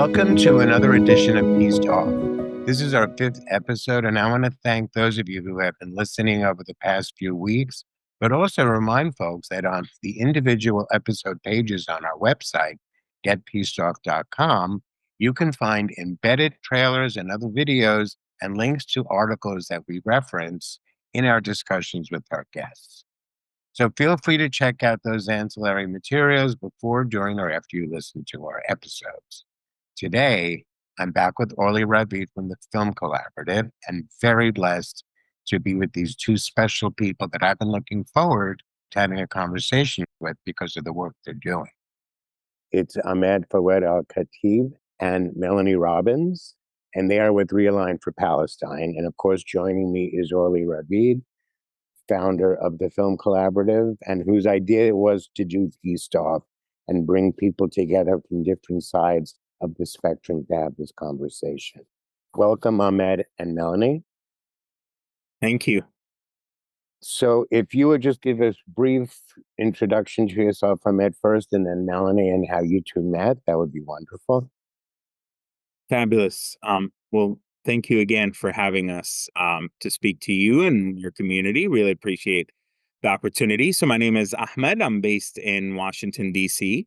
Welcome to another edition of Peace Talk. This is our fifth episode, and I want to thank those of you who have been listening over the past few weeks, but also remind folks that on the individual episode pages on our website, getpeacetalk.com, you can find embedded trailers and other videos and links to articles that we reference in our discussions with our guests. So feel free to check out those ancillary materials before, during, or after you listen to our episodes. Today, I'm back with Orly Ravid from the Film Collaborative and very blessed to be with these two special people that I've been looking forward to having a conversation with because of the work they're doing. It's Ahmed Fawad Al-Khatib and Melanie Robbins, and they are with Realign for Palestine. And of course, joining me is Orly Ravid, founder of the Film Collaborative, and whose idea it was to do Feast Off and bring people together from different sides of the spectrum to have this conversation. Welcome, Ahmed and Melanie. Thank you. So if you would just give us a brief introduction to yourself, Ahmed, first, and then Melanie, and how you two met, that would be wonderful. Fabulous. Well, thank you again for having us to speak to you and your community. Really appreciate the opportunity. So my name is Ahmed. I'm based in Washington, D.C.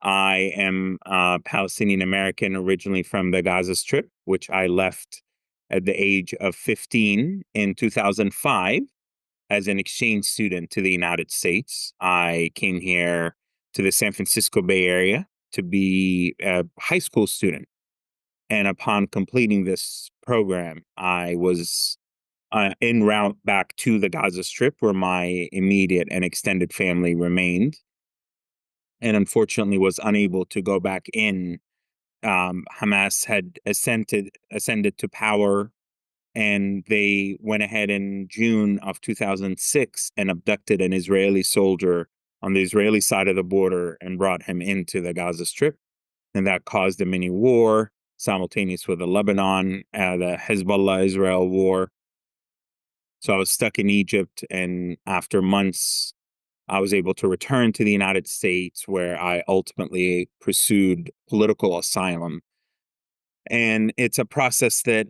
I am Palestinian American, originally from the Gaza Strip, which I left at the age of 15 in 2005 as an exchange student to the United States. I came here to the San Francisco Bay Area to be a high school student. And upon completing this program, I was en route back to the Gaza Strip, where my immediate and extended family remained, and unfortunately was unable to go back in. Hamas had ascended to power, and they went ahead in June of 2006 and abducted an Israeli soldier on the Israeli side of the border and brought him into the Gaza Strip. And that caused a mini war simultaneous with the Lebanon, the Hezbollah-Israel war. So I was stuck in Egypt, and after months, I was able to return to the United States, where I ultimately pursued political asylum. And it's a process that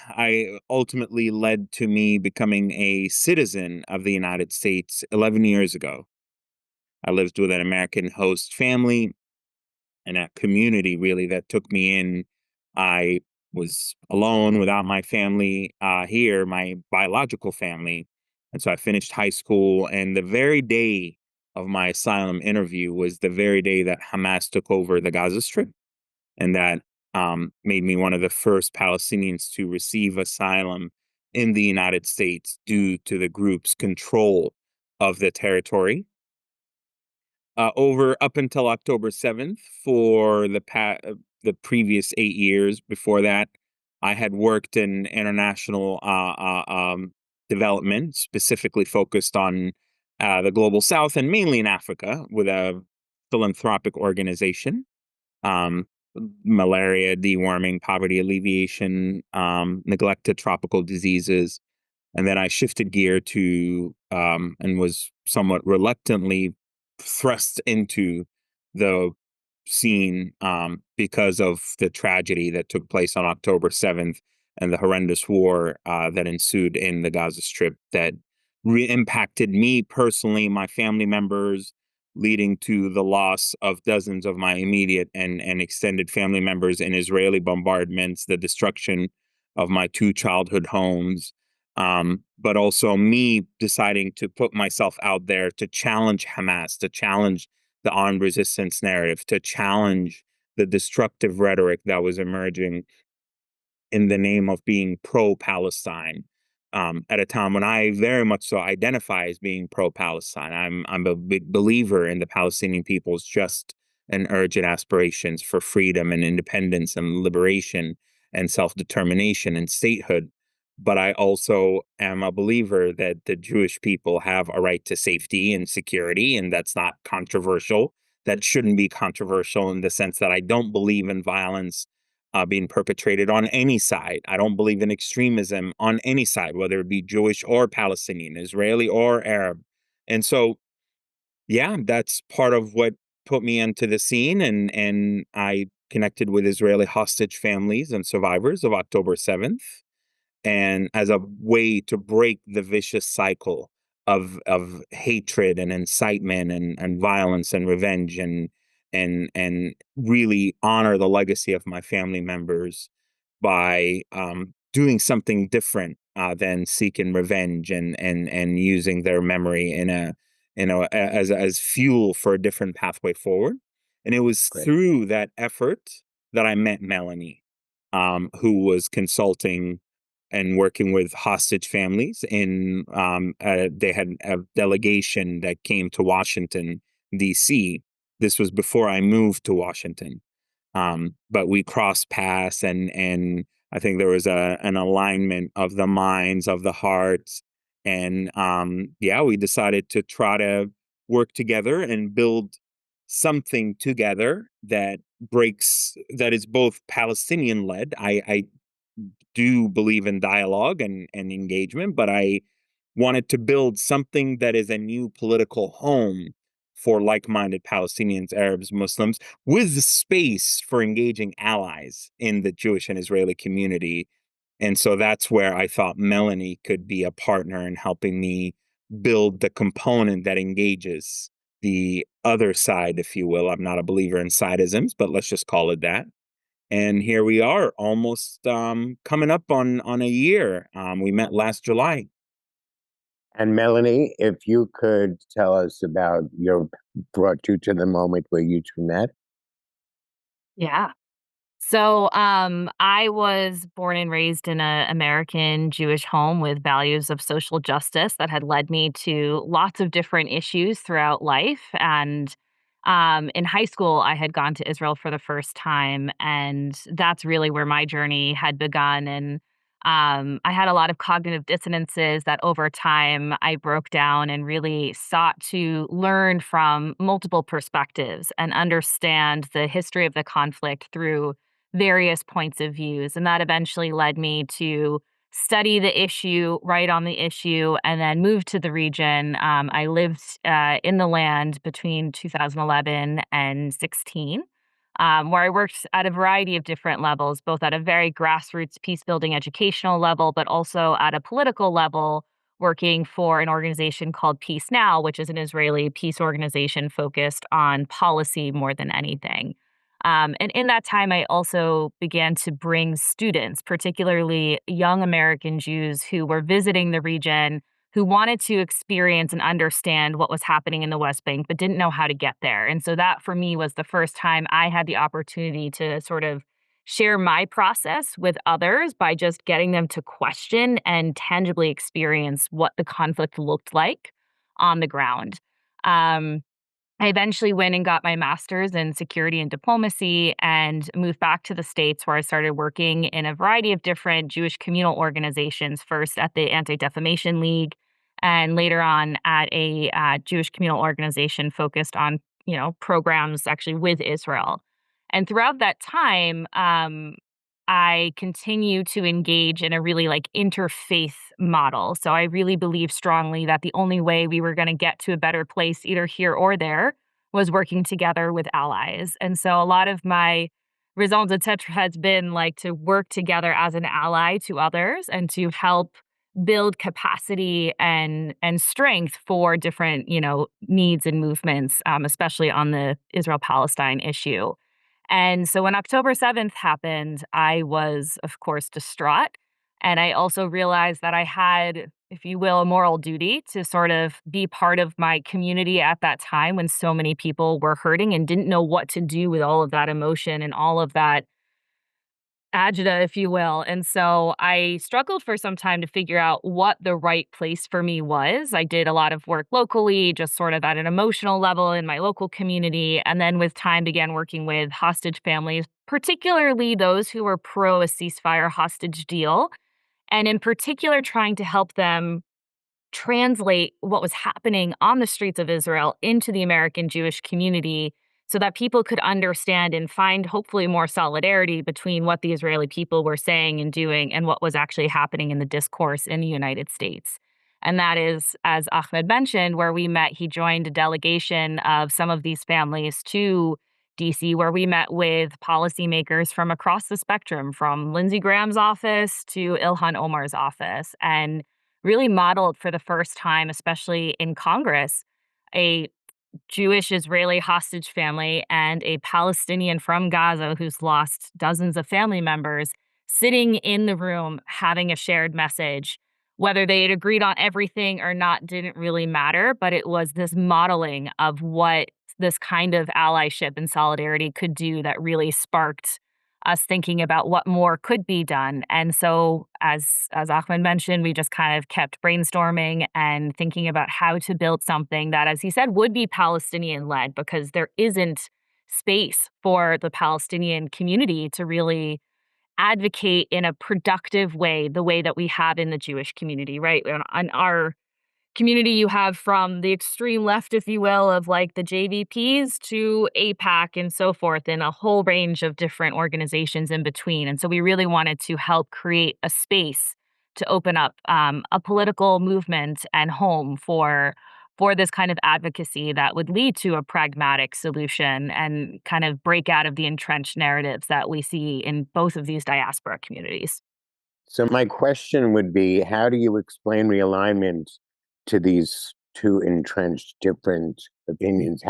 I ultimately led to me becoming a citizen of the United States 11 years ago. I lived with an American host family and a community really that took me in. I was alone without my family here, my biological family. And so I finished high school, and the very day of my asylum interview was the very day that Hamas took over the Gaza Strip. And that made me one of the first Palestinians to receive asylum in the United States due to the group's control of the territory. Over up until October 7th, for the previous 8 years before that, I had worked in international development, specifically focused on the global south and mainly in Africa with a philanthropic organization. Um, Malaria, deworming, poverty alleviation, neglected tropical diseases. And then I shifted gear to and was somewhat reluctantly thrust into the scene because of the tragedy that took place on October 7th and the horrendous war that ensued in the Gaza Strip that impacted me personally, my family members, leading to the loss of dozens of my immediate and extended family members in Israeli bombardments, the destruction of my two childhood homes, but also me deciding to put myself out there to challenge Hamas, to challenge the armed resistance narrative, to challenge the destructive rhetoric that was emerging in the name of being pro-Palestine. At a time when I very much so identify as being pro-Palestine. I'm a big believer in the Palestinian people's just and urgent aspirations for freedom and independence and liberation and self-determination and statehood. But I also am a believer that the Jewish people have a right to safety and security, and that's not controversial. That shouldn't be controversial in the sense that I don't believe in violence being perpetrated on any side. I don't believe in extremism on any side, whether it be Jewish or Palestinian, Israeli or Arab. And so, yeah, that's part of what put me into the scene. And I connected with Israeli hostage families and survivors of October 7th, and as a way to break the vicious cycle of hatred and incitement and violence and revenge, and really honor the legacy of my family members by doing something different than seeking revenge and using their memory as fuel for a different pathway forward. And it was Great. through that effort that I met Melanie, who was consulting and working with hostage families. They had a delegation that came to Washington, D.C. This was before I moved to Washington. But we crossed paths, and I think there was an alignment of the minds, of the hearts. And yeah, we decided to try to work together and build something together that is both Palestinian led. I do believe in dialogue and engagement, but I wanted to build something that is a new political home for like-minded Palestinians, Arabs, Muslims, with the space for engaging allies in the Jewish and Israeli community. And so that's where I thought Melanie could be a partner in helping me build the component that engages the other side, if you will. I'm not a believer in sideisms, but let's just call it that. And here we are, almost coming up on a year. We met last July. And Melanie, if you could tell us about your brought you to the moment where you two met. Yeah. So, I was born and raised in a American Jewish home with values of social justice that had led me to lots of different issues throughout life. And in high school, I had gone to Israel for the first time, and that's really where my journey had begun. And I had a lot of cognitive dissonances that over time I broke down and really sought to learn from multiple perspectives and understand the history of the conflict through various points of views. And that eventually led me to study the issue, write on the issue, and then move to the region. I lived in the land between 2011 and 16, where I worked at a variety of different levels, both at a very grassroots peace building educational level, but also at a political level, working for an organization called Peace Now, which is an Israeli peace organization focused on policy more than anything. And in that time, I also began to bring students, particularly young American Jews who were visiting the region, who wanted to experience and understand what was happening in the West Bank, but didn't know how to get there. And so that for me was the first time I had the opportunity to sort of share my process with others by just getting them to question and tangibly experience what the conflict looked like on the ground. Um, I eventually went and got my master's in security and diplomacy and moved back to the States, where I started working in a variety of different Jewish communal organizations, first at the Anti Defamation League and later on at a Jewish communal organization focused on, programs actually with Israel. And throughout that time, I continue to engage in a really like interfaith model. So I really believe strongly that the only way we were going to get to a better place, either here or there, was working together with allies. And so a lot of my raison d'etre has been like to work together as an ally to others and to help build capacity and strength for different needs and movements, especially on the Israel Palestine issue. And so when October 7th happened, I was, of course, distraught. And I also realized that I had, if you will, a moral duty to sort of be part of my community at that time when so many people were hurting and didn't know what to do with all of that emotion and all of that agita, if you will. And so I struggled for some time to figure out what the right place for me was. I did a lot of work locally, just sort of at an emotional level in my local community. And then with time began working with hostage families, particularly those who were pro a ceasefire hostage deal. And in particular, trying to help them translate what was happening on the streets of Israel into the American Jewish community so that people could understand and find hopefully more solidarity between what the Israeli people were saying and doing and what was actually happening in the discourse in the United States. And that is, as Ahmed mentioned, where we met. He joined a delegation of some of these families to DC, where we met with policymakers from across the spectrum, from Lindsey Graham's office to Ilhan Omar's office, and really modeled for the first time, especially in Congress, a Jewish Israeli hostage family and a Palestinian from Gaza who's lost dozens of family members sitting in the room having a shared message. Whether they had agreed on everything or not didn't really matter, but it was this modeling of what this kind of allyship and solidarity could do that really sparked us thinking about what more could be done. And so as Ahmed mentioned, we just kind of kept brainstorming and thinking about how to build something that, as he said, would be Palestinian led, because there isn't space for the Palestinian community to really advocate in a productive way, the way that we have in the Jewish community, right? On our community, you have from the extreme left, if you will, of like the JVPs to APAC and so forth, and a whole range of different organizations in between. And so we really wanted to help create a space to open up a political movement and home for this kind of advocacy that would lead to a pragmatic solution and kind of break out of the entrenched narratives that we see in both of these diaspora communities. So my question would be, how do you explain realignment to these two entrenched different opinions?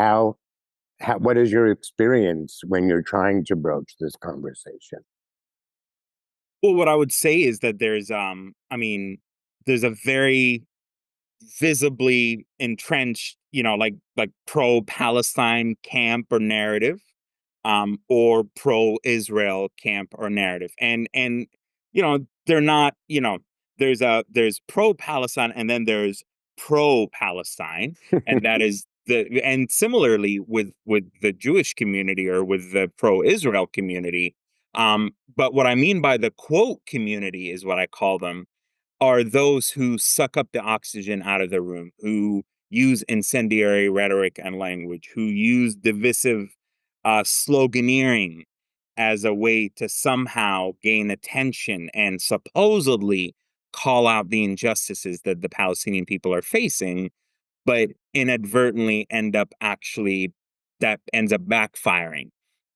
What is your experience when you're trying to broach this conversation? Well, what I would say is that there's a very visibly entrenched, like pro-Palestine camp or narrative, or pro-Israel camp or narrative. And they're not, there's pro-Palestine and then there's pro-Palestine. And that is and similarly with the Jewish community or with the pro-Israel community. But what I mean by the quote community is what I call them are those who suck up the oxygen out of the room, who use incendiary rhetoric and language, who use divisive sloganeering as a way to somehow gain attention and supposedly call out the injustices that the Palestinian people are facing, but inadvertently that ends up backfiring.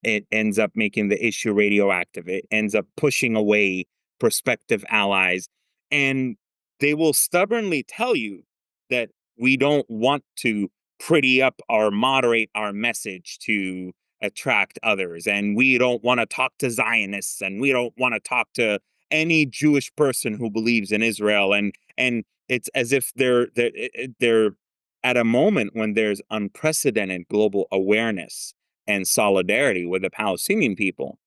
It ends up making the issue radioactive. It ends up pushing away prospective allies. And they will stubbornly tell you that we don't want to pretty up or moderate our message to attract others. And we don't want to talk to Zionists, and we don't want to talk to any Jewish person who believes in Israel. And it's as if they're at a moment when there's unprecedented global awareness and solidarity with the Palestinian people.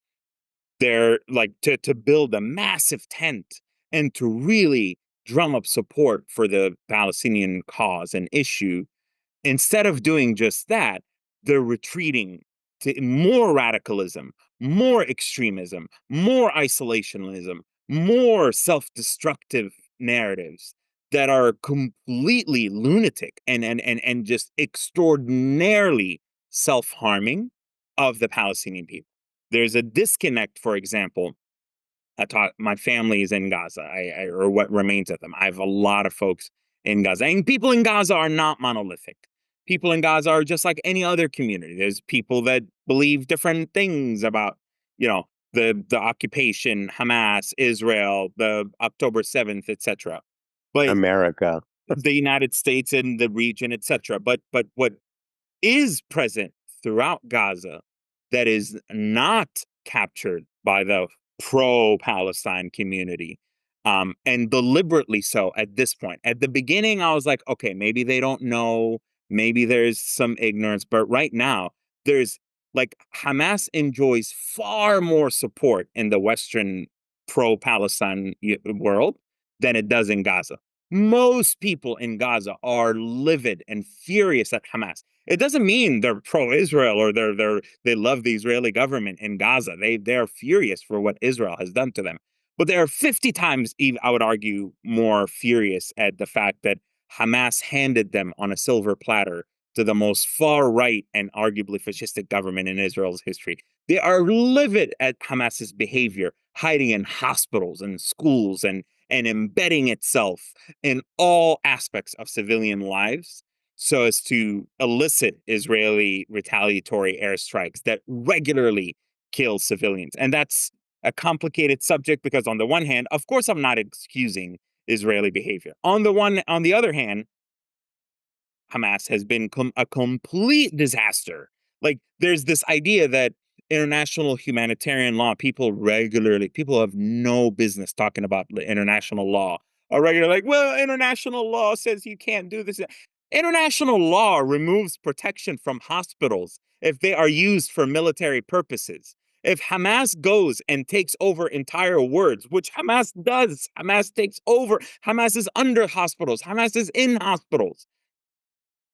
They're like to build a massive tent and to really drum up support for the Palestinian cause and issue. Instead of doing just that, they're retreating to more radicalism, more extremism, more isolationism, more self-destructive narratives that are completely lunatic and just extraordinarily self-harming of the Palestinian people. There's a disconnect, for example. My family is in Gaza, or what remains of them. I have a lot of folks in Gaza, and people in Gaza are not monolithic. People in Gaza are just like any other community. There's people that believe different things about, the occupation, Hamas, Israel, the October 7th, etc. But America. the United States and the region, etc. But what is present throughout Gaza that is not captured by the pro-Palestine community, and deliberately so at this point. At the beginning, I was like, okay, maybe they don't know, maybe there's some ignorance, but right now, there's like Hamas enjoys far more support in the Western pro-Palestine world than it does in Gaza. Most people in Gaza are livid and furious at Hamas. It doesn't mean they're pro-Israel or they love the Israeli government in Gaza. They're furious for what Israel has done to them. But they are 50 times, I would argue, more furious at the fact that Hamas handed them on a silver platter to the most far right and arguably fascistic government in Israel's history. They are livid at Hamas's behavior, hiding in hospitals and schools and embedding itself in all aspects of civilian lives. so as to elicit Israeli retaliatory airstrikes that regularly kill civilians. And that's a complicated subject because on the one hand, of course, I'm not excusing Israeli behavior. On the other hand, Hamas has been a complete disaster. Like there's this idea that international humanitarian law, people have no business talking about the international law. Are regularly like, well, international law says you can't do this. International law removes protection from hospitals if they are used for military purposes. If Hamas goes and takes over entire wards, which Hamas does, Hamas takes over, Hamas is under hospitals, Hamas is in hospitals.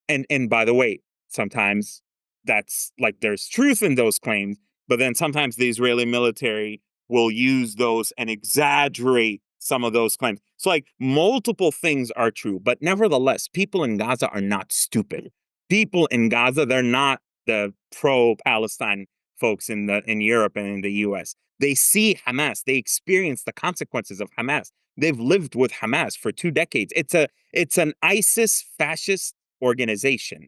And by the way, sometimes that's like there's truth in those claims, but then sometimes the Israeli military will use those and exaggerate some of those claims. So like multiple things are true, but nevertheless, people in Gaza are not stupid. People in Gaza, they're not the pro-Palestine folks in Europe and in the US. They see Hamas, they experience the consequences of Hamas. They've lived with Hamas for 2 decades. It's an ISIS fascist organization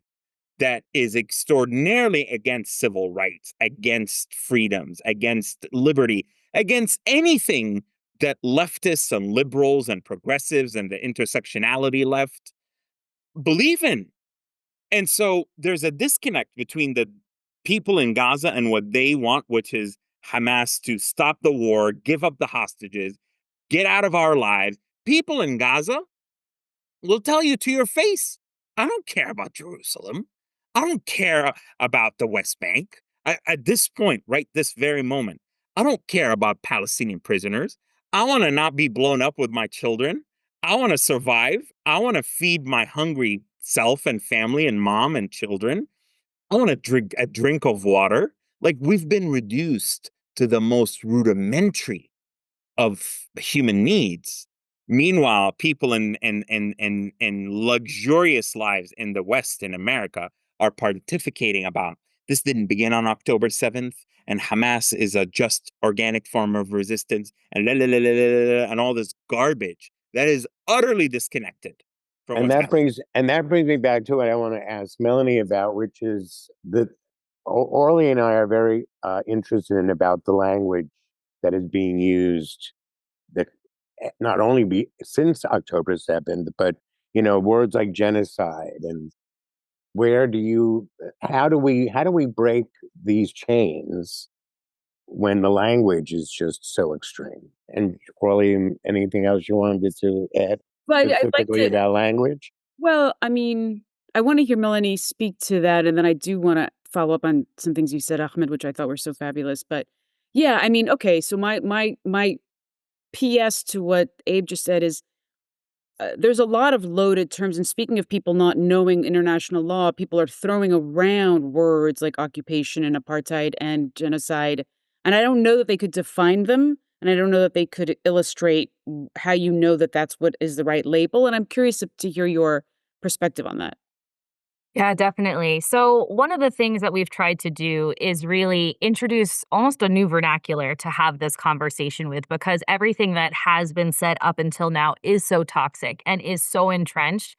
that is extraordinarily against civil rights, against freedoms, against liberty, against anything that leftists and liberals and progressives and the intersectionality left believe in. And so there's a disconnect between the people in Gaza and what they want, which is Hamas to stop the war, give up the hostages, get out of our lives. People in Gaza will tell you to your face, I don't care about Jerusalem. I don't care about the West Bank. At this point, right this very moment, I don't care about Palestinian prisoners. I want to not be blown up with my children. I want to survive. I want to feed my hungry self and family and mom and children. I want to drink a drink of water. Like we've been reduced to the most rudimentary of human needs. Meanwhile, people in luxurious lives in the West, in America, are pontificating about this didn't begin on October 7th, and Hamas is a just organic form of resistance, and and all this garbage that is utterly disconnected from And what's happening. and that brings me back to what I want to ask Melanie about, which is that Orly and I are very interested in about the language that is being used that not only be since October 7th, but words like genocide and how do we break these chains when the language is just so extreme? And Orly, anything else you wanted to add But I'd like specifically to about language? well, I mean, I wanna hear Melanie speak to that, and then I do wanna follow up on some things you said, Ahmed, which I thought were so fabulous, but yeah, I mean, okay, so my PS to what Abe just said is, there's a lot of loaded terms, and speaking of people not knowing international law, people are throwing around words like occupation and apartheid and genocide, and I don't know that they could define them, and I don't know that they could illustrate how you know that that's what is the right label, and I'm curious to hear your perspective on that. Yeah, definitely. So, one of the things that we've tried to do is really introduce almost a new vernacular to have this conversation with because everything that has been said up until now is so toxic and is so entrenched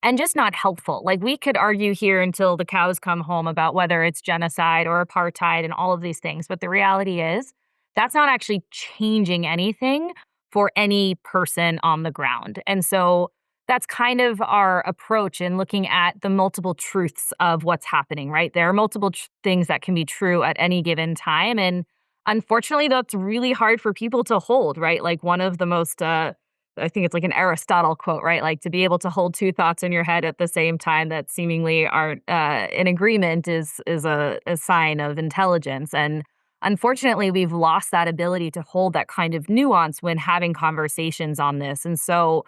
and just not helpful. Like, we could argue here until the cows come home about whether it's genocide or apartheid and all of these things. But the reality is, that's not actually changing anything for any person on the ground. And so, that's kind of our approach in looking at the multiple truths of what's happening, right? There are multiple things that can be true at any given time. And unfortunately, that's really hard for people to hold, right? Like one of the most, I think it's like an Aristotle quote, right? Like to be able to hold two thoughts in your head at the same time that seemingly are in agreement is a sign of intelligence. And unfortunately, we've lost that ability to hold that kind of nuance when having conversations on this. And so,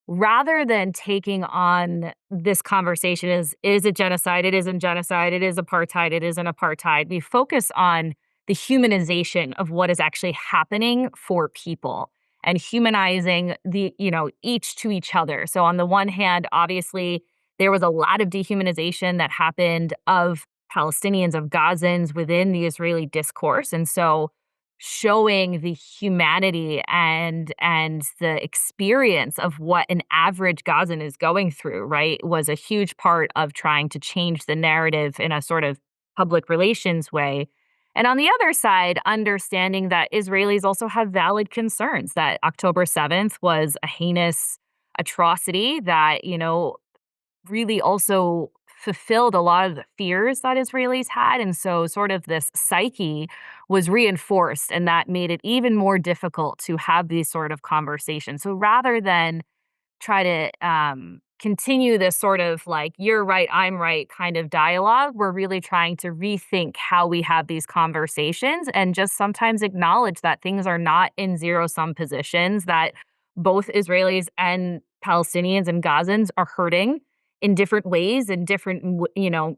rather than taking on this conversation is it genocide? It isn't genocide. It is apartheid. It isn't apartheid. We focus on the humanization of what is actually happening for people and humanizing each to each other. So on the one hand, obviously, there was a lot of dehumanization that happened of Palestinians, of Gazans within the Israeli discourse. And so showing the humanity and the experience of what an average Gazan is going through, right, was a huge part of trying to change the narrative in a sort of public relations way. And on the other side, understanding that Israelis also have valid concerns that October 7th was a heinous atrocity that, really also fulfilled a lot of the fears that Israelis had. And so, sort of, this psyche was reinforced, and that made it even more difficult to have these sort of conversations. So, rather than try to continue this sort of like, you're right, I'm right kind of dialogue, we're really trying to rethink how we have these conversations and just sometimes acknowledge that things are not in zero sum positions, that both Israelis and Palestinians and Gazans are hurting in different ways and different,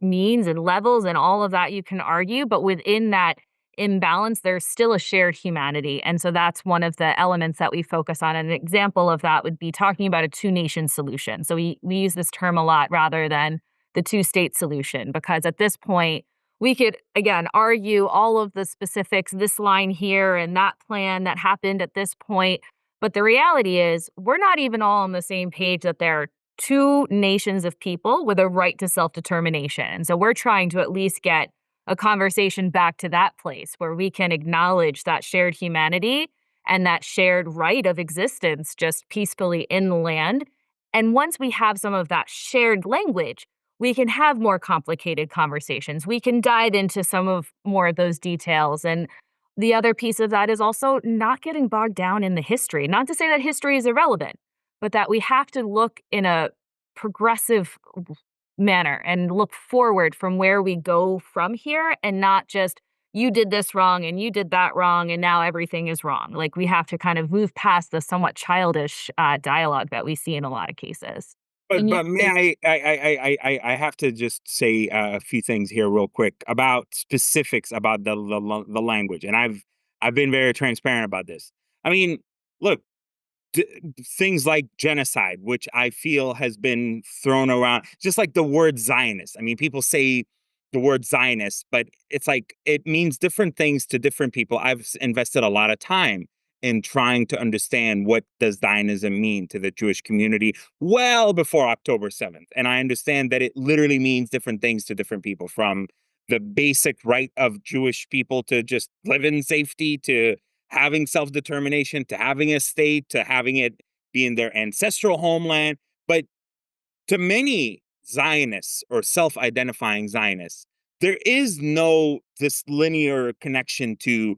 means and levels and all of that you can argue. But within that imbalance, there's still a shared humanity. And so that's one of the elements that we focus on. And an example of that would be talking about a two-nation solution. So we use this term a lot rather than the two-state solution, because at this point, we could, again, argue all of the specifics, this line here and that plan that happened at this point. But the reality is, we're not even all on the same page that there are two nations of people with a right to self-determination. And so we're trying to at least get a conversation back to that place where we can acknowledge that shared humanity and that shared right of existence just peacefully in the land. And once we have some of that shared language, we can have more complicated conversations. We can dive into some of more of those details. And the other piece of that is also not getting bogged down in the history. Not to say that history is irrelevant, but that we have to look in a progressive manner and look forward from where we go from here, and not just, you did this wrong and you did that wrong and now everything is wrong. Like, we have to kind of move past the somewhat childish dialogue that we see in a lot of cases. But And you but may I have to just say a few things here real quick about specifics about the language, and I've been very transparent about this. I mean, look, d- things like genocide, which I feel has been thrown around, just like the word Zionist. I mean, people say the word Zionist, but it's like it means different things to different people. Invested a lot of time in trying to understand what does Zionism mean to the Jewish community well before October 7th. And I understand that it literally means different things to different people, from the basic right of Jewish people to just live in safety, to having self-determination, to having a state, to having it be in their ancestral homeland. But to many Zionists or self-identifying Zionists, there is no this linear connection to,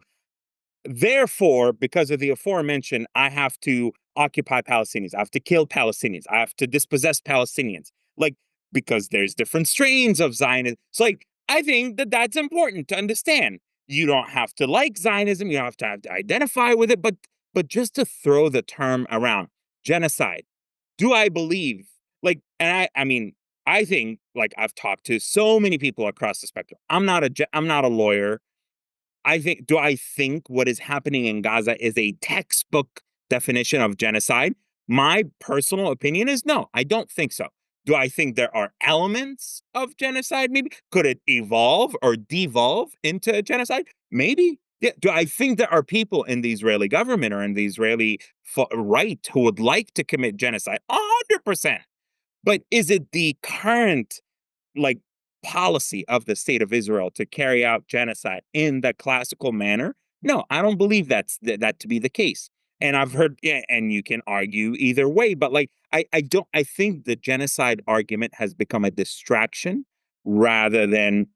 therefore, because of the aforementioned, I have to occupy Palestinians, I have to kill Palestinians, I have to dispossess Palestinians. Like, because there's different strains of Zionism. So, like, I think that that's important to understand. You don't have to like Zionism, you don't have to identify with it, but just to throw the term around, genocide. Do I believe, like, and I mean, I think, like, I've talked to so many people across the spectrum. I'm not a lawyer. Do I think what is happening in Gaza is a textbook definition of genocide? My personal opinion is no, I don't think so. Do I think there are elements of genocide? Maybe. Could it evolve or devolve into genocide? Maybe. Yeah. Do I think there are people in the Israeli government or in the Israeli right who would like to commit genocide? 100%. But is it the current, like, policy of the state of Israel to carry out genocide in the classical manner? No, I don't believe that to be the case. And I've heard, yeah, and you can argue either way, but, like, I don't, I think the genocide argument has become a distraction rather than,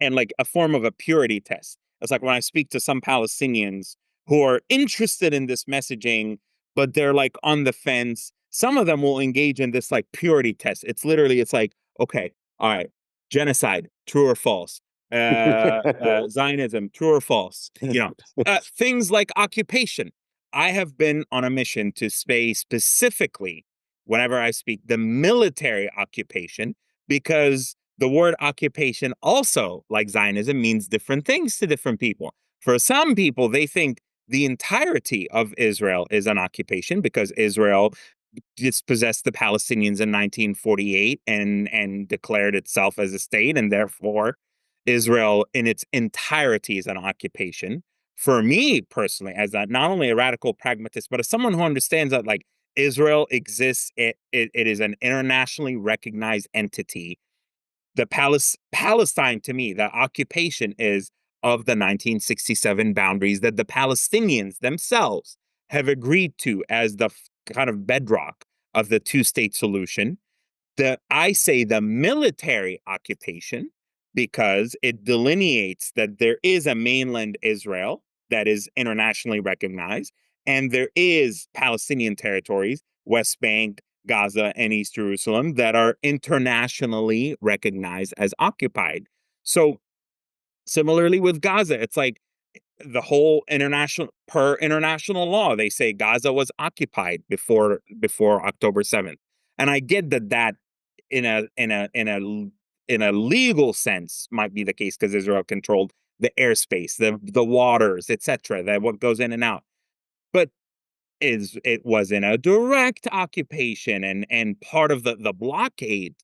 and like a form of a purity test. It's like when I speak to some Palestinians who are interested in this messaging, but they're like on the fence. Some of them will engage in this like purity test. It's like, okay, all right, genocide, true or false? Zionism, true or false? Things like occupation. I have been on a mission to say specifically, whenever I speak, the military occupation, because the word occupation also, like Zionism, means different things to different people. For some people, they think the entirety of Israel is an occupation because Israel dispossessed the Palestinians in 1948 and declared itself as a state, and therefore Israel in its entirety is an occupation. for me personally, as not only a radical pragmatist, but as someone who understands that like Israel exists, it is an internationally recognized entity. The Palestine, to me, the occupation is of the 1967 boundaries that the Palestinians themselves have agreed to as the kind of bedrock of the two-state solution. I say the military occupation because it delineates that there is a mainland Israel that is internationally recognized, and there is Palestinian territories, West Bank, Gaza, and East Jerusalem, that are internationally recognized as occupied. So similarly with Gaza, it's like the whole international law, they say Gaza was occupied before October 7th. And I get that in a legal sense might be the case because Israel controlled the airspace, the waters, etc., that what goes in and out. But it was in a direct occupation and part of the blockade.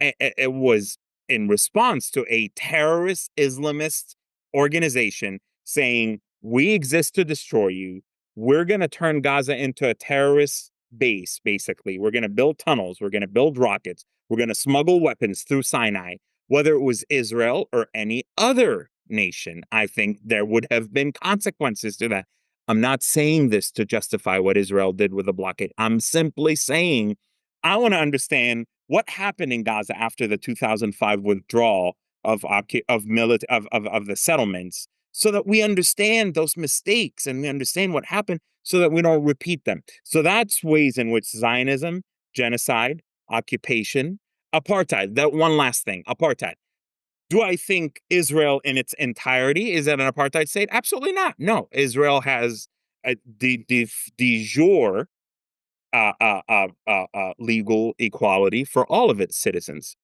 It was in response to a terrorist Islamist organization saying, we exist to destroy you. We're going to turn Gaza into a terrorist base, basically. We're going to build tunnels. We're going to build rockets. We're going to smuggle weapons through Sinai. Whether it was Israel or any other nation, I think there would have been consequences to that. I'm not saying this to justify what Israel did with the blockade. I'm simply saying I want to understand what happened in Gaza after the 2005 withdrawal of the settlements, so that we understand those mistakes and we understand what happened, so that we don't repeat them. So that's ways in which Zionism, genocide, occupation, apartheid. That one last thing, apartheid. Do I think Israel in its entirety is at an apartheid state? Absolutely not. No, Israel has a de jure legal equality for all of its citizens.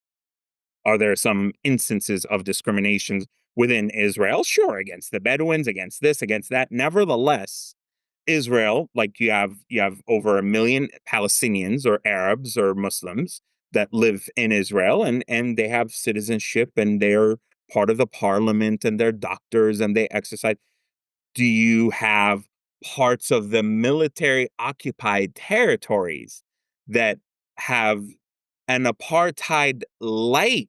Are there some instances of discrimination within Israel? Sure, against the Bedouins, against this, against that. Nevertheless, Israel, like you have over 1 million Palestinians or Arabs or Muslims that live in Israel, and they have citizenship and they're part of the parliament and they're doctors and they exercise. Do you have parts of the military occupied territories that have an apartheid like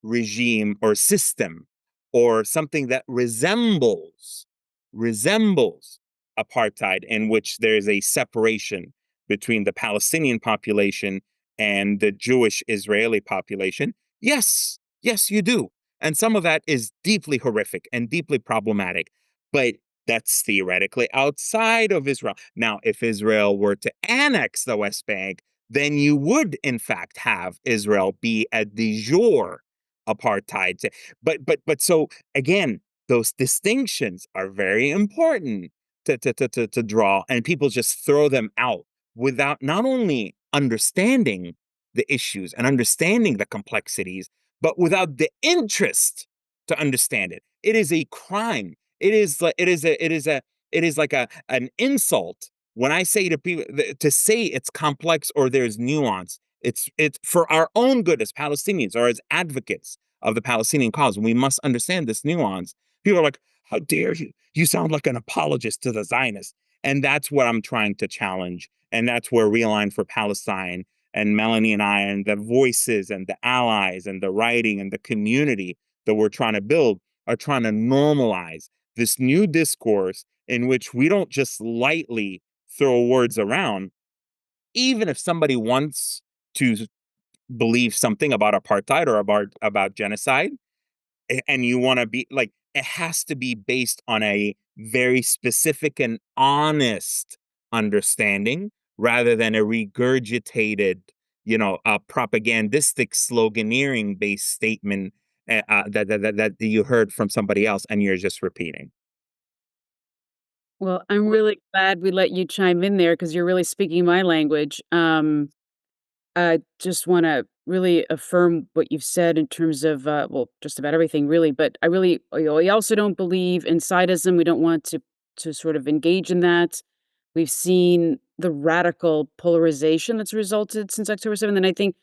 regime or system, or something that resembles apartheid, in which there is a separation between the Palestinian population and the Jewish Israeli population? Yes, you do. And some of that is deeply horrific and deeply problematic, but that's theoretically outside of Israel. Now, if Israel were to annex the West Bank, then you would, in fact, have Israel be a de jure apartheid. But so again, those distinctions are very important to draw, and people just throw them out without not only understanding the issues and understanding the complexities, but without the interest to understand it. It is a crime. It is like an insult when I say to people to say it's complex or there's nuance. It's for our own good as Palestinians or as advocates of the Palestinian cause. We must understand this nuance. People are like, "How dare you? You sound like an apologist to the Zionists." And that's what I'm trying to challenge. And that's where Realign for Palestine and Melanie and I and the voices and the allies and the writing and the community that we're trying to build are trying to normalize this new discourse in which we don't just lightly throw words around. Even if somebody wants to believe something about apartheid or about genocide, and you want to be like, it has to be based on a very specific and honest understanding rather than a regurgitated, a propagandistic sloganeering based statement that you heard from somebody else and you're just repeating. Well, I'm really glad we let you chime in there because you're really speaking my language. I just wanna really affirm what you've said in terms of, well, just about everything really, but we also don't believe in sidism. We don't want to sort of engage in that. We've seen the radical polarization that's resulted since October 7th, and I think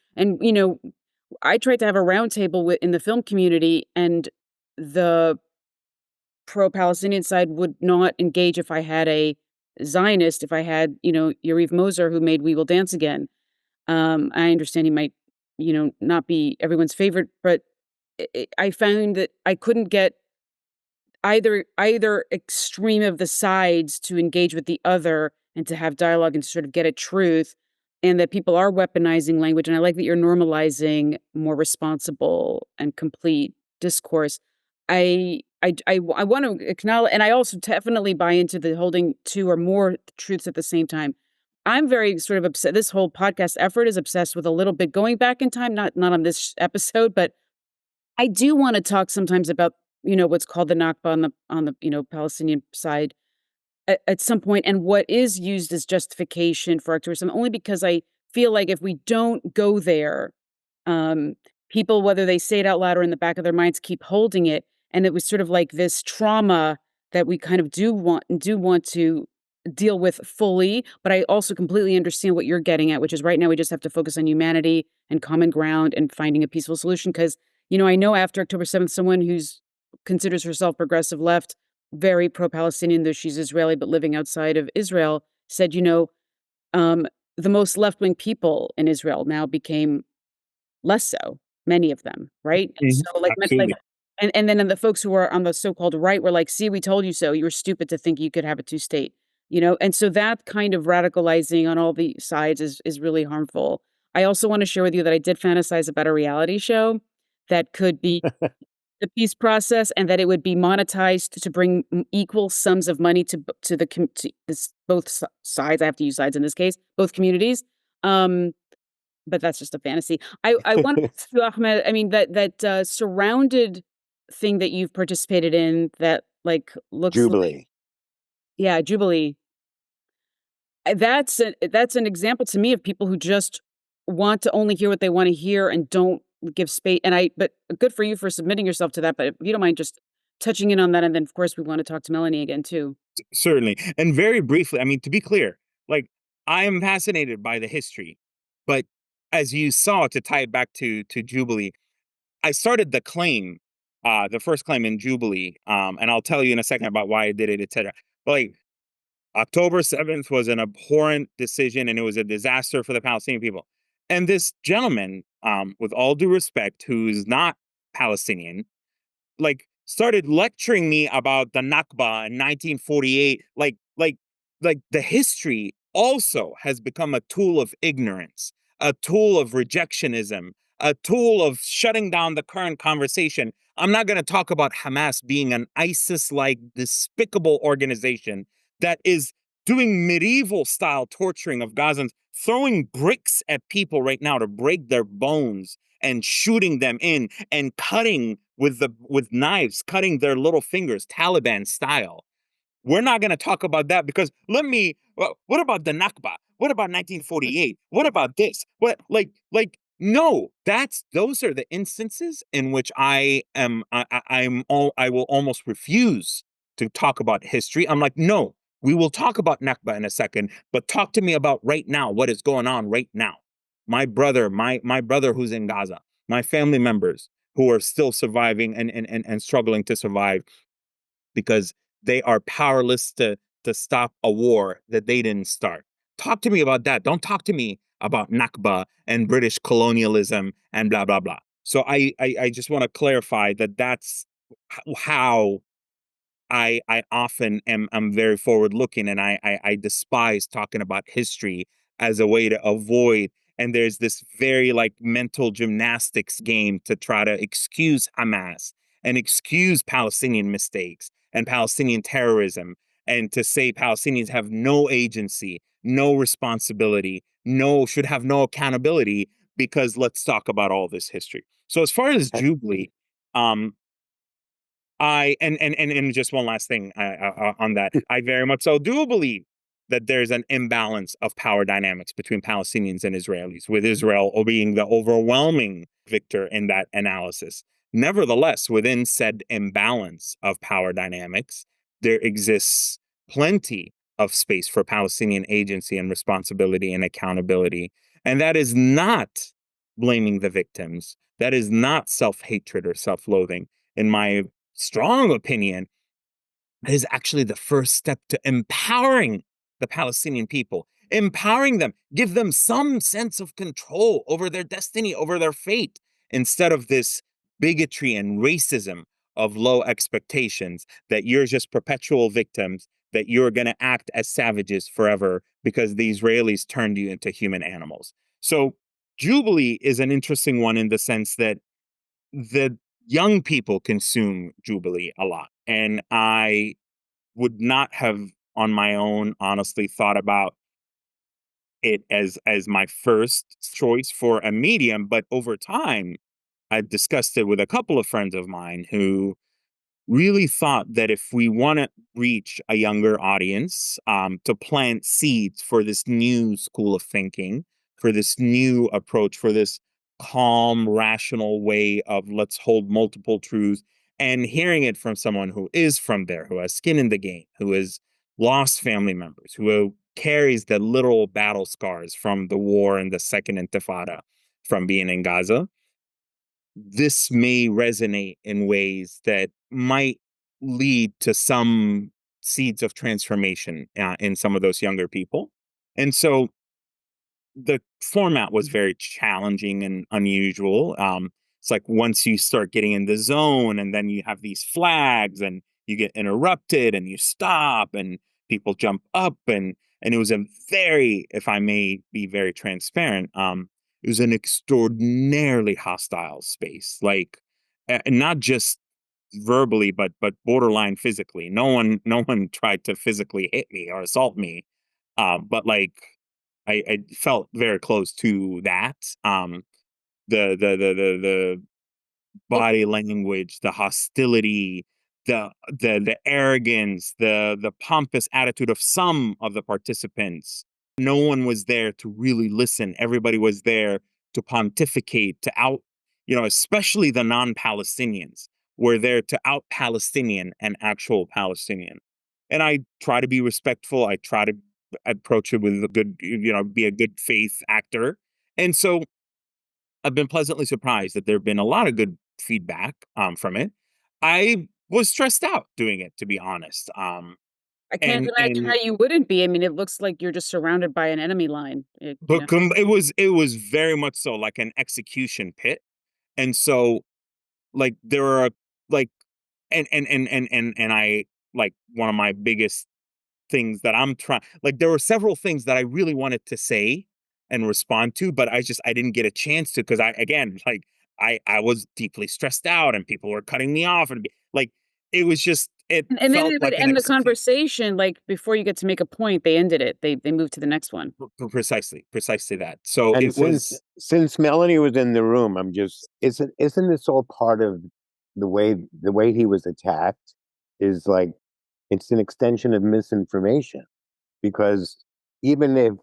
I tried to have a roundtable in the film community, and the pro-Palestinian side would not engage if I had a Zionist, if I had, Yariv Moser who made We Will Dance Again. I understand he might, not be everyone's favorite, but I found that I couldn't get either extreme of the sides to engage with the other and to have dialogue and to sort of get at truth, and that people are weaponizing language. And I like that you're normalizing more responsible and complete discourse. I want to acknowledge, and I also definitely buy into the holding two or more truths at the same time. I'm very sort of upset. This whole podcast effort is obsessed with a little bit going back in time, not on this episode, but I do want to talk sometimes about, what's called the Nakba on the Palestinian side at some point, and what is used as justification for activism, only because I feel like if we don't go there, um, people, whether they say it out loud or in the back of their minds, keep holding it, and it was sort of like this trauma that we kind of do want to deal with fully. But I also completely understand what you're getting at, which is right now we just have to focus on humanity and common ground and finding a peaceful solution. Because I know after October 7th, someone who's considers herself progressive left, very pro-Palestinian, though she's Israeli but living outside of Israel, said, um, the most left-wing people in Israel now became less so, many of them, right? And Mhm. so, Absolutely. and then the folks who are on the so-called right were like, "See, we told you so. You were stupid to think you could have a two-state." And so that kind of radicalizing on all the sides is really harmful. I also want to share with you that I did fantasize about a reality show that could be the peace process, and that it would be monetized to bring equal sums of money to the to this, both sides. I have to use sides in this case, both communities. Um, but that's just a fantasy. I want to ask you, Ahmed. I mean, that surrounded thing that you've participated in that like looks like, Jubilee. yeah, Jubilee. That's an example to me of people who just want to only hear what they want to hear and don't give space. But good for you for submitting yourself to that. But if you don't mind just touching in on that, and then of course we want to talk to Melanie again too. Certainly. And very briefly, I mean, to be clear, like I am fascinated by the history, but as you saw, to tie it back to Jubilee, I started the first claim in Jubilee, and I'll tell you in a second about why I did it, etc. But like October 7th was an abhorrent decision and it was a disaster for the Palestinian people. And this gentleman, with all due respect, who's not Palestinian, like started lecturing me about the Nakba in 1948. Like the history also has become a tool of ignorance, a tool of rejectionism, a tool of shutting down the current conversation. I'm not going to talk about Hamas being an ISIS-like despicable organization that is doing medieval style torturing of Gazans, throwing bricks at people right now to break their bones and shooting them in and cutting with knives, cutting their little fingers, Taliban style. We're not going to talk about that because what about the Nakba? What about 1948? What about this? No, those are the instances in which I will almost refuse to talk about history. I'm like, no, we will talk about Nakba in a second, but talk to me about right now, what is going on right now. My brother who's in Gaza, my family members who are still surviving and struggling to survive because they are powerless to stop a war that they didn't start. Talk to me about that. Don't talk to me about Nakba and British colonialism and blah blah blah. So I just want to clarify that that's how I often am. I'm very forward looking, and I despise talking about history as a way to avoid. And there's this very like mental gymnastics game to try to excuse Hamas and excuse Palestinian mistakes and Palestinian terrorism, and to say Palestinians have no agency, no responsibility, should have no accountability because let's talk about all this history. So as far as Jubilee, um, I and just one last thing on that. I very much so do believe that there's an imbalance of power dynamics between Palestinians and Israelis, with Israel being the overwhelming victor in that analysis. Nevertheless, within said imbalance of power dynamics, there exists plenty of space for Palestinian agency and responsibility and accountability. And that is not blaming the victims. That is not self hatred or self loathing. In my strong opinion, That is actually the first step to empowering the Palestinian people, empowering them, give them some sense of control over their destiny, over their fate, instead of this bigotry and racism of low expectations that you're just perpetual victims, that you're going to act as savages forever because the Israelis turned you into human animals. So, Jubilee is an interesting one in the sense that the young people consume Jubilee a lot. And I would not have on my own honestly thought about it as my first choice for a medium, but over time I've discussed it with a couple of friends of mine who really thought that if we want to reach a younger audience, to plant seeds for this new school of thinking, for this new approach, for this calm, rational way of let's hold multiple truths, and hearing it from someone who is from there, who has skin in the game, who has lost family members, who carries the literal battle scars from the war and the second intifada from being in Gaza, this may resonate in ways that might lead to some seeds of transformation in some of those younger people. And so the format was very challenging and unusual. It's like once you start getting in the zone and then you have these flags and you get interrupted and you stop and people jump up and it was a very, if I may be very transparent, it was an extraordinarily hostile space. Like not just verbally, but borderline physically. No one tried to physically hit me or assault me. But like I felt very close to that. The body language, the hostility, the arrogance, the pompous attitude of some of the participants. No one was there to really listen. Everybody was there to pontificate, to out, especially the non-Palestinians were there to out Palestinian an actual Palestinian. And I try to be respectful. I try to approach it with a good, be a good faith actor. And so I've been pleasantly surprised that there have been a lot of good feedback from it. I was stressed out doing it, to be honest. I can't imagine And how you wouldn't be. I mean, it looks like you're just surrounded by an enemy line. it was very much so like an execution pit. And so like there are like and I like one of my biggest things that I'm trying, like there were several things that I really wanted to say and respond to, but I didn't get a chance to because I again like I was deeply stressed out and people were cutting me off and like it was just it And then felt they would like an end the execution. conversation, like, before you get to make a point, they ended it. They moved to the next one. Precisely that. So And it since was since Melanie was in the room, I'm just isn't this all part of the way he was attacked is like it's an extension of misinformation because even if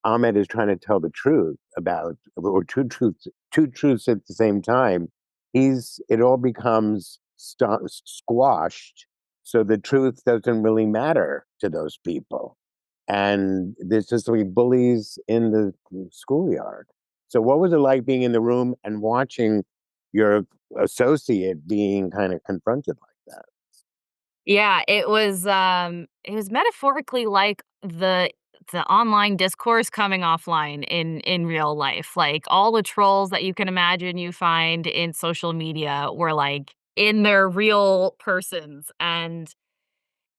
Ahmed is trying to tell the truth about or two truths at the same time, it all becomes squashed, so the truth doesn't really matter to those people, and there's just like bullies in the schoolyard. So, what was it like being in the room and watching your associate being kind of confronted like that? Yeah, it was metaphorically like the online discourse coming offline in real life. Like all the trolls that you can imagine you find in social media were like in their real persons. And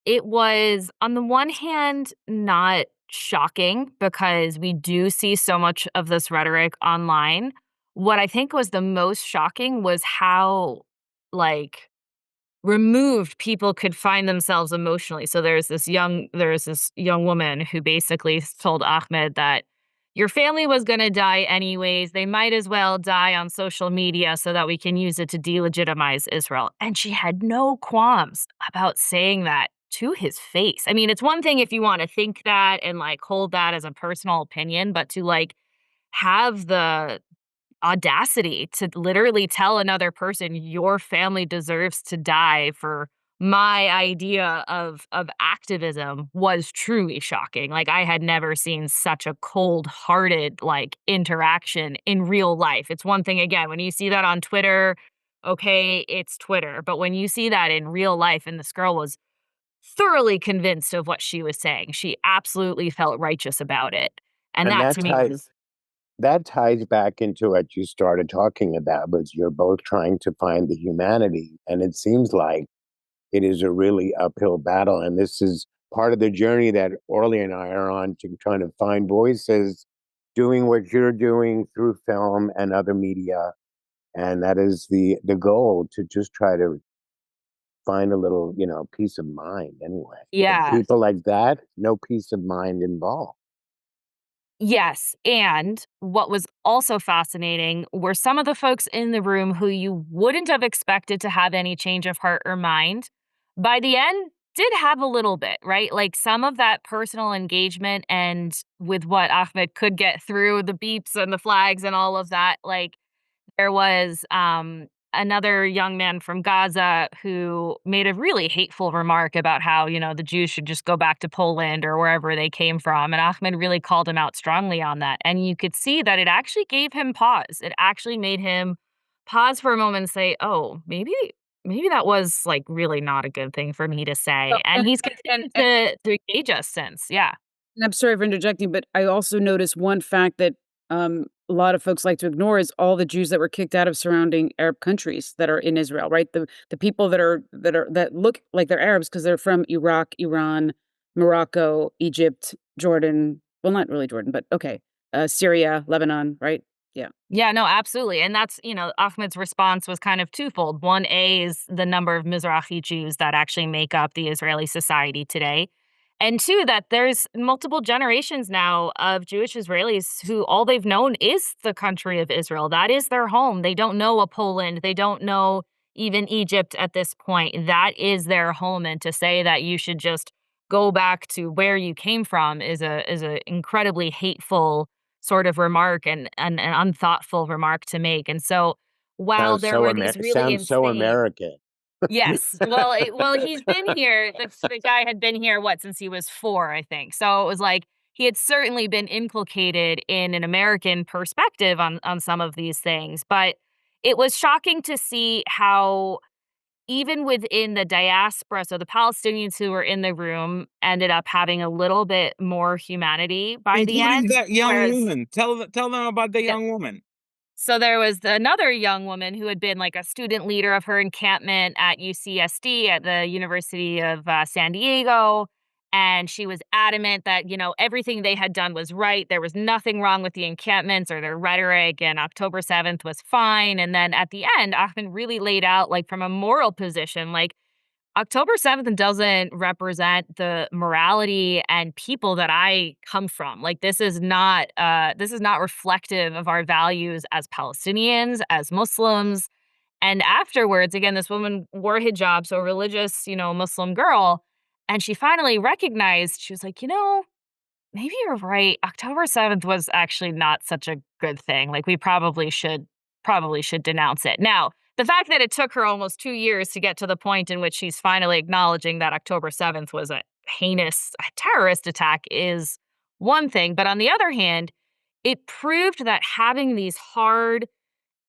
it was on the one hand not shocking because we do see so much of this rhetoric online. What I think was the most shocking was how like removed people could find themselves emotionally. So there's this young woman who basically told Ahmed that your family was going to die anyways. They might as well die on social media so that we can use it to delegitimize Israel. And she had no qualms about saying that to his face. I mean, it's one thing if you want to think that and like hold that as a personal opinion, but to like have the audacity to literally tell another person your family deserves to die for my idea of activism was truly shocking. Like I had never seen such a cold-hearted like interaction in real life. It's one thing again when you see that on Twitter, okay, it's Twitter, but when you see that in real life and this girl was thoroughly convinced of what she was saying. She absolutely felt righteous about it. And And that to me was that ties back into what you started talking about, was you're both trying to find the humanity. And it seems like it is a really uphill battle. And this is part of the journey that Orly and I are on, to trying to find voices doing what you're doing through film and other media. And that is the goal, to just try to find a little, peace of mind anyway. But yeah. people like that, no peace of mind involved. Yes, and what was also fascinating were some of the folks in the room who you wouldn't have expected to have any change of heart or mind. By the end, did have a little bit, right? Like some of that personal engagement and with what Ahmed could get through the beeps and the flags and all of that, like there was another young man from Gaza who made a really hateful remark about how, the Jews should just go back to Poland or wherever they came from. And Ahmed really called him out strongly on that. And you could see that it actually gave him pause. It actually made him pause for a moment and say, oh, maybe that was like really not a good thing for me to Oh, say. And he's continued to engage us since. Yeah. And I'm sorry for interjecting, but I also noticed one fact that a lot of folks like to ignore is all the Jews that were kicked out of surrounding Arab countries that are in Israel, right? The people that look like they're Arabs because they're from Iraq, Iran, Morocco, Egypt, Jordan. Well, not really Jordan, but okay, Syria, Lebanon, right? Yeah. Yeah, no, absolutely. And that's, Ahmed's response was kind of twofold. One, A, is the number of Mizrahi Jews that actually make up the Israeli society today. And two, that there's multiple generations now of Jewish Israelis who all they've known is the country of Israel. That is their home. They don't know a Poland. They don't know even Egypt at this point. That is their home. And to say that you should just go back to where you came from is a incredibly hateful sort of remark and an unthoughtful remark to make. And so while there were these really Sounds so insane American. Yes. Well, he's been here. The guy had been here since he was 4, I think. So it was like he had certainly been inculcated in an American perspective on some of these things. But it was shocking to see how even within the diaspora, so the Palestinians who were in the room ended up having a little bit more humanity by the Including end, that young whereas woman. Tell them about the young woman. so there was another young woman who had been like a student leader of her encampment at UCSD at the University of San Diego. And she was adamant that, everything they had done was right. There was nothing wrong with the encampments or their rhetoric. And October 7th was fine. And then at the end, Ahmed really laid out, like, from a moral position, like, October 7th doesn't represent the morality and people that I come from. Like this is not reflective of our values as Palestinians, as Muslims. And afterwards, again, this woman wore hijab, so a religious, Muslim girl, and she finally recognized, she was like, maybe you're right. October 7th was actually not such a good thing. Like we probably should denounce it. Now, the fact that it took her almost 2 years to get to the point in which she's finally acknowledging that October 7th was a heinous terrorist attack is one thing, but on the other hand, it proved that having these hard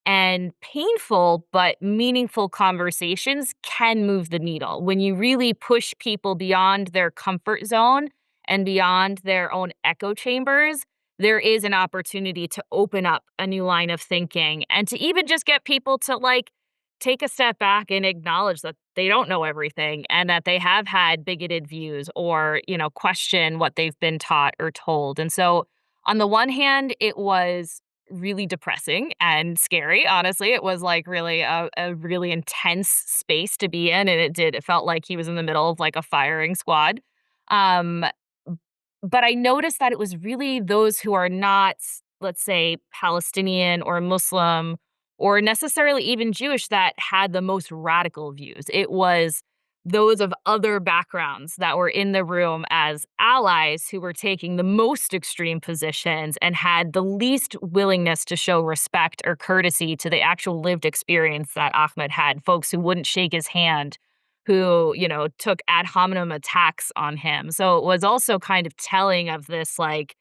and painful but meaningful conversations can move the needle. When you really push people beyond their comfort zone and beyond their own echo chambers, there is an opportunity to open up a new line of thinking and to even just get people to take a step back and acknowledge that they don't know everything and that they have had bigoted views or, question what they've been taught or told. And so on the one hand, it was really depressing and scary. Honestly, it was like really a really intense space to be in. And it felt like he was in the middle of like a firing squad. Um, but I noticed that it was really those who are not, let's say, Palestinian or Muslim or necessarily even Jewish that had the most radical views. It was those of other backgrounds that were in the room as allies who were taking the most extreme positions and had the least willingness to show respect or courtesy to the actual lived experience that Ahmed had. Folks who wouldn't shake his hand, who, took ad hominem attacks on him. So it was also kind of telling of this, like,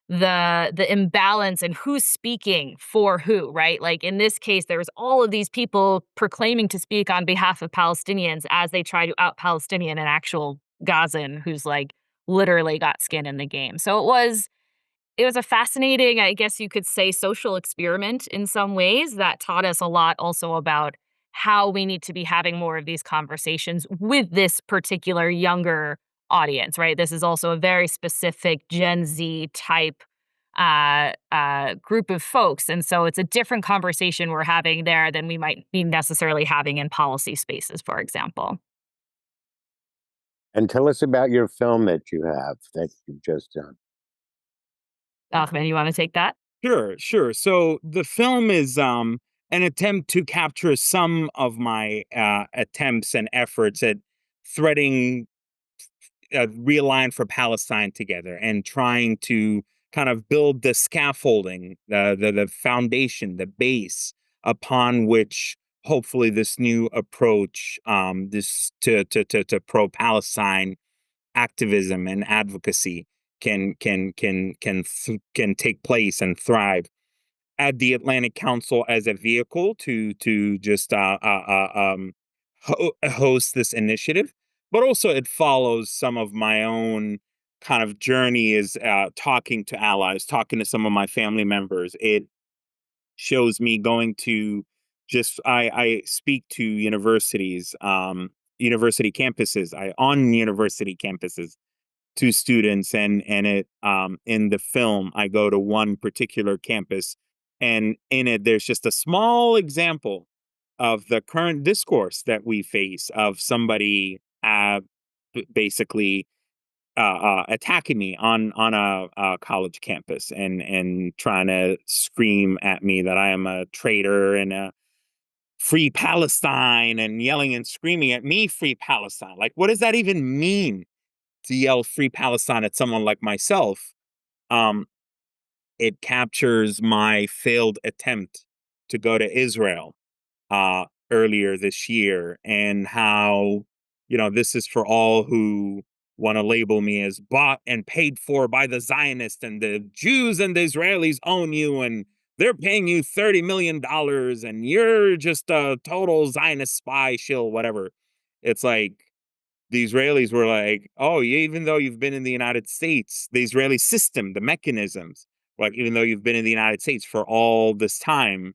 the imbalance and who's speaking for who, right? Like in this case, there was all of these people proclaiming to speak on behalf of Palestinians as they try to out Palestinian an actual Gazan who's like literally got skin in the game. So it was a fascinating, I guess you could say, social experiment in some ways that taught us a lot also about how we need to be having more of these conversations with this particular younger audience, right? This is also a very specific Gen Z type group of folks. And so it's a different conversation we're having there than we might be necessarily having in policy spaces, for example. And tell us about your film that you have that you've just done. Ahmed, you want to take that? Sure, sure. So the film is an attempt to capture some of my attempts and efforts at threading Realign for Palestine together and trying to kind of build the scaffolding, the foundation, the base upon which hopefully this new approach, this to pro Palestine activism and advocacy can take place and thrive at the Atlantic Council as a vehicle to just host this initiative, but also it follows some of my own kind of journey is talking to allies, talking to some of my family members. It shows me going to just I speak to universities, university campuses, I on university campuses to students and it in the film I go to one particular campus and in it there's just a small example of the current discourse that we face of somebody basically attacking me on a college campus and trying to scream at me that I am a traitor and a free Palestine and yelling and screaming at me free Palestine. Like what does that even mean to yell free Palestine at someone like myself? Um, it captures my failed attempt to go to Israel earlier this year and how, this is for all who want to label me as bought and paid for by the Zionists and the Jews and the Israelis own you and they're paying you $30 million and you're just a total Zionist spy shill, whatever. It's like, the Israelis were like, oh, even though you've been in the United States, the Israeli system, the mechanisms, like even though you've been in the United States for all this time,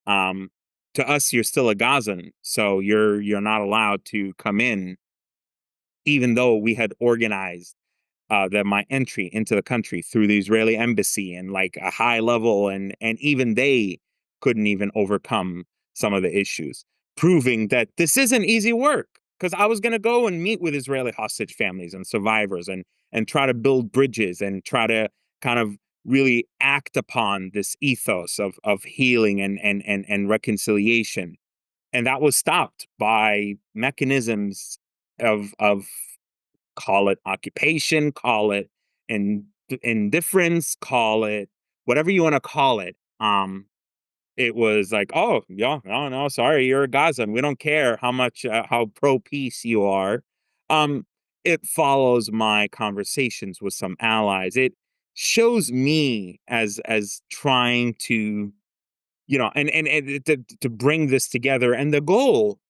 um, to us you're still a Gazan, so you're not allowed to come in, even though we had organized my entry into the country through the Israeli embassy and like a high level, and even they couldn't even overcome some of the issues, proving that this isn't easy work. Because I was going to go and meet with Israeli hostage families and survivors and try to build bridges and try to kind of really act upon this ethos of healing and reconciliation. And that was stopped by mechanisms of call it occupation, call it in, indifference, call it whatever you want to call it. It was like, oh, yeah, no, sorry, you're a Gazan. We don't care how much, how pro peace you are. Um, it follows my conversations with some allies. It shows me as trying to, and to bring this together. And the goal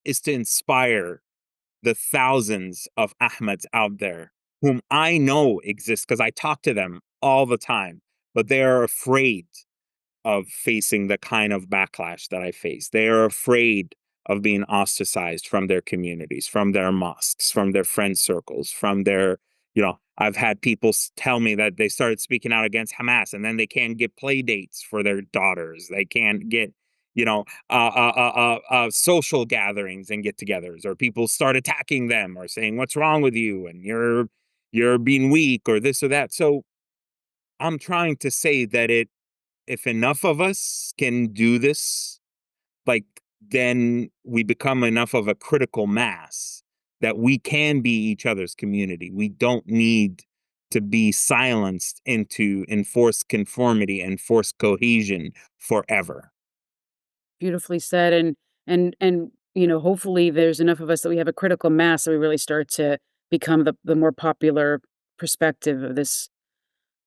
is to inspire the thousands of Ahmeds out there whom I know exist because I talk to them all the time, but they are afraid of facing the kind of backlash that I face. They are afraid of being ostracized from their communities, from their mosques, from their friend circles, from their, I've had people tell me that they started speaking out against Hamas and then they can't get play dates for their daughters. They can't get, social gatherings and get togethers, or people start attacking them or saying, what's wrong with you? And you're being weak or this or that. So I'm trying to say that if enough of us can do this, like then we become enough of a critical mass that we can be each other's community. We don't need to be silenced into enforced conformity and forced cohesion forever. Beautifully said. And hopefully there's enough of us that we have a critical mass that we really start to become the more popular perspective of this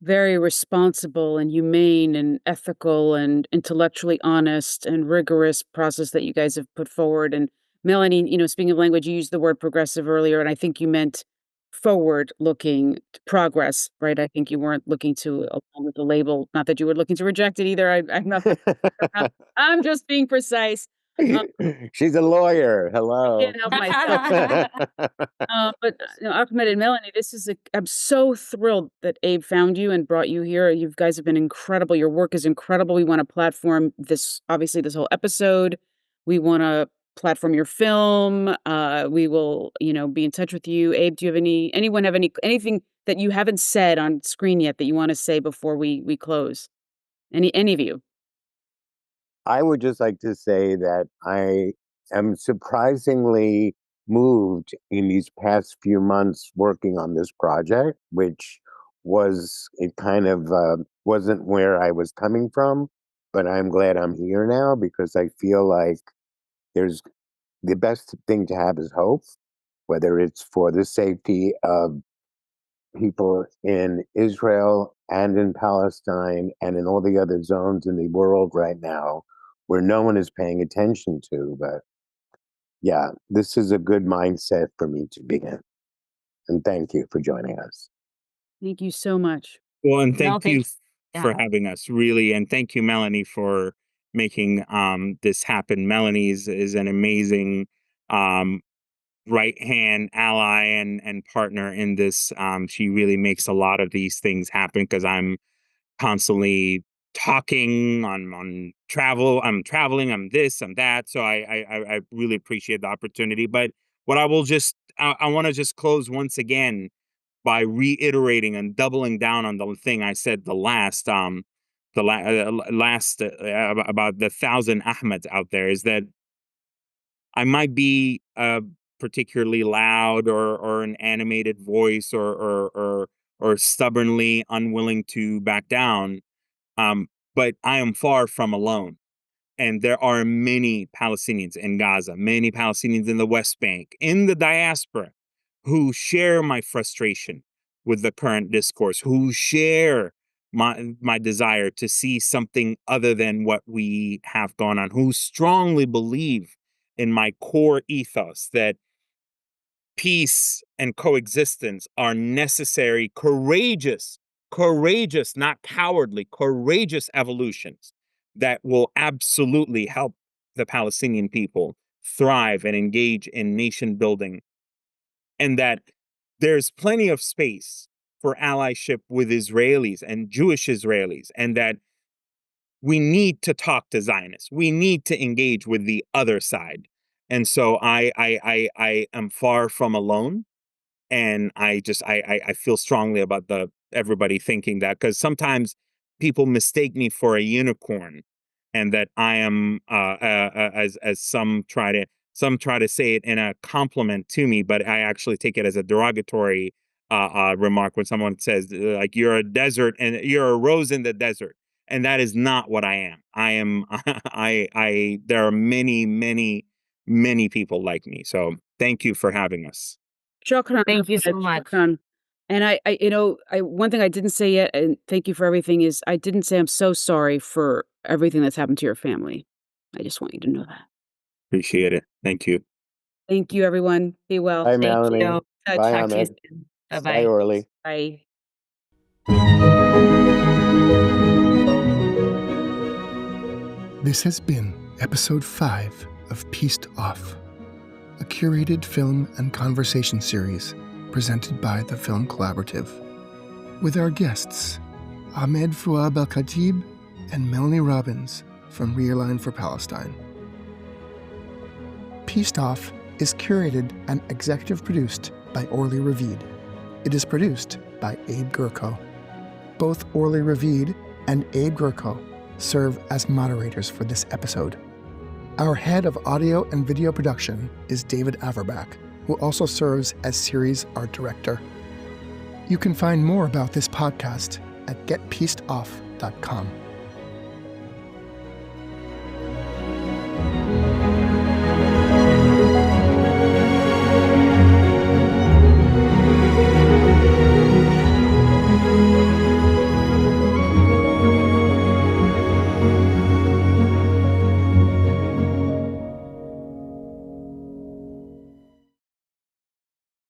very responsible and humane and ethical and intellectually honest and rigorous process that you guys have put forward. And Melanie, speaking of language, you used the word progressive earlier, and I think you meant forward looking progress, right? I think you weren't looking to along with the label, not that you were looking to reject it either. I'm not, I'm just being precise. She's a lawyer. I Hello. can't help myself. Ahmed and Melanie, I'm so thrilled that Abe found you and brought you here. You guys have been incredible. Your work is incredible. We want to platform obviously this whole episode. We want to platform your film. We will, be in touch with you. Abe, do you have anyone have anything that you haven't said on screen yet that you want to say before we close? Any of you? I would just like to say that I am surprisingly moved in these past few months working on this project, which it kind of wasn't where I was coming from, but I'm glad I'm here now because I feel like there's the best thing to have is hope, whether it's for the safety of people in Israel and in Palestine and in all the other zones in the world right now where no one is paying attention to. But yeah, this is a good mindset for me to be in. And thank you for joining us. Thank you so much. Well, and No, thank you thanks. for Yeah. having us, really, and thank you, Melanie, for making this happen. Melanie is an amazing um, right hand ally and partner in this. She really makes a lot of these things happen because I'm constantly talking on travel. I'm traveling. I'm this. I'm that. So I really appreciate the opportunity. But what I want to just close once again by reiterating and doubling down on the thing I said last about the 1,000 Ahmeds out there is that I might be particularly loud or an animated voice or stubbornly unwilling to back down, but I am far from alone. And there are many Palestinians in Gaza, many Palestinians in the West Bank, in the diaspora, who share my frustration with the current discourse, who share my desire to see something other than what we have gone on, who strongly believe in my core ethos that peace and coexistence are necessary, courageous, not cowardly, courageous evolutions that will absolutely help the Palestinian people thrive and engage in nation building. And that there's plenty of space for allyship with Israelis and Jewish Israelis, and that we need to talk to Zionists. We need to engage with the other side. And so I am far from alone. And I feel strongly about everybody thinking that, because sometimes people mistake me for a unicorn, and that I am as some try to say it in a compliment to me, but I actually take it as a derogatory remark when someone says like you're a desert and you're a rose in the desert, and that is not what I am. I am I there are many people like me. So thank you for having us. Shukran, Thank you so Ahmed, much. shukran. And one thing I didn't say yet, and thank you for everything, is I didn't say I'm so sorry for everything that's happened to your family. I just want you to know that. Appreciate it. Thank you. Thank you, everyone. Be well. Bye, Thank Melanie. you. Bye, Talk to you Ahmed. soon. Bye, Bye-bye. Orly. Bye. This has been episode 5 of Pieced Off, a curated film and conversation series presented by the Film Collaborative, with our guests Ahmed Fouad Belkacib and Melanie Robbins from Realign for Palestine. Pieced Off is curated and executive produced by Orly Ravid. It is produced by Abe Gurko. Both Orly Ravid and Abe Gurko serve as moderators for this episode. Our head of audio and video production is David Averbach, who also serves as series art director. You can find more about this podcast at getpiecedoff.com.